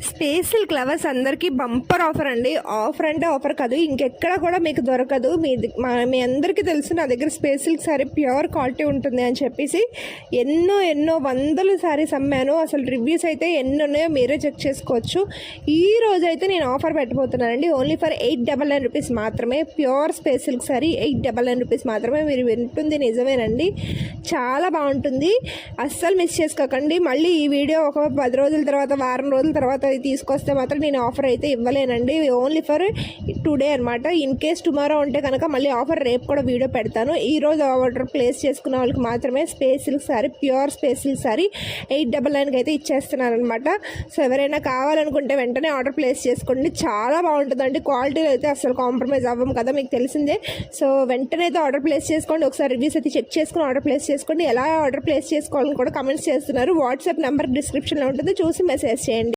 Space silk lovers అందరికీ bumper offer అండి. Offer అంటే ఆఫర్ కాదు, ఇంకెక్కడ కూడా మీకు దొరకదు. మీ అందరికీ తెలుసు నా దగ్గర space silk sari pure quality ఉంటుంది అని చెప్పేసి ఎన్నో వందలు సారీస్ అమ్మాను. అసలు రివ్యూస్ అయితే ఎన్ని ఉన్నాయో మీరే చెక్ చేసుకోవచ్చు. ఈ రోజు అయితే నేను ఆఫర్ పెట్టబోతున్నానండి. ఓన్లీ ఫర్ 899 రూపీస్ మాత్రమే. Pure space silk sorry 899 rupees మాత్రమే. మీరు వింటుంది నిజమేనండి, చాలా బాగుంటుంది. అస్సలు మిస్ చేసుకోకండి. మళ్ళీ ఈ వీడియో ఒక 10 రోజుల తర్వాత, వారం రోజుల తర్వాత తీసుకొస్తే మాత్రం నేను ఆఫర్ అయితే ఇవ్వలేనండి. ఓన్లీ ఫర్ టుడే అనమాట. ఇన్ కేస్ టుమారో ఉంటే కనుక మళ్ళీ ఆఫర్ రేపు కూడా వీడియో పెడతాను. ఈరోజు ఆర్డర్ ప్లేస్ చేసుకున్న వాళ్ళకి మాత్రమే space silk sari, pure space silk sari 899కి అయితే ఇచ్చేస్తున్నాను అనమాట. సో ఎవరైనా కావాలనుకుంటే వెంటనే ఆర్డర్ ప్లేస్ చేసుకోండి. చాలా బాగుంటుందండి. క్వాలిటీలో అయితే అసలు కాంప్రమైజ్ అవ్వం కదా, మీకు తెలిసిందే. సో వెంటనే అయితే ఆర్డర్ ప్లేస్ చేసుకోండి. ఒకసారి రివ్యూస్ అయితే చెక్ చేసుకుని ఆర్డర్ ప్లేస్ చేసుకోండి. ఎలా ఆర్డర్ ప్లేస్ చేసుకోవాలని కూడా కమెంట్స్ చేస్తున్నారు. వాట్సాప్ నెంబర్ డిస్క్రిప్షన్లో ఉంటుంది, చూసి మెసేజ్ చేయండి.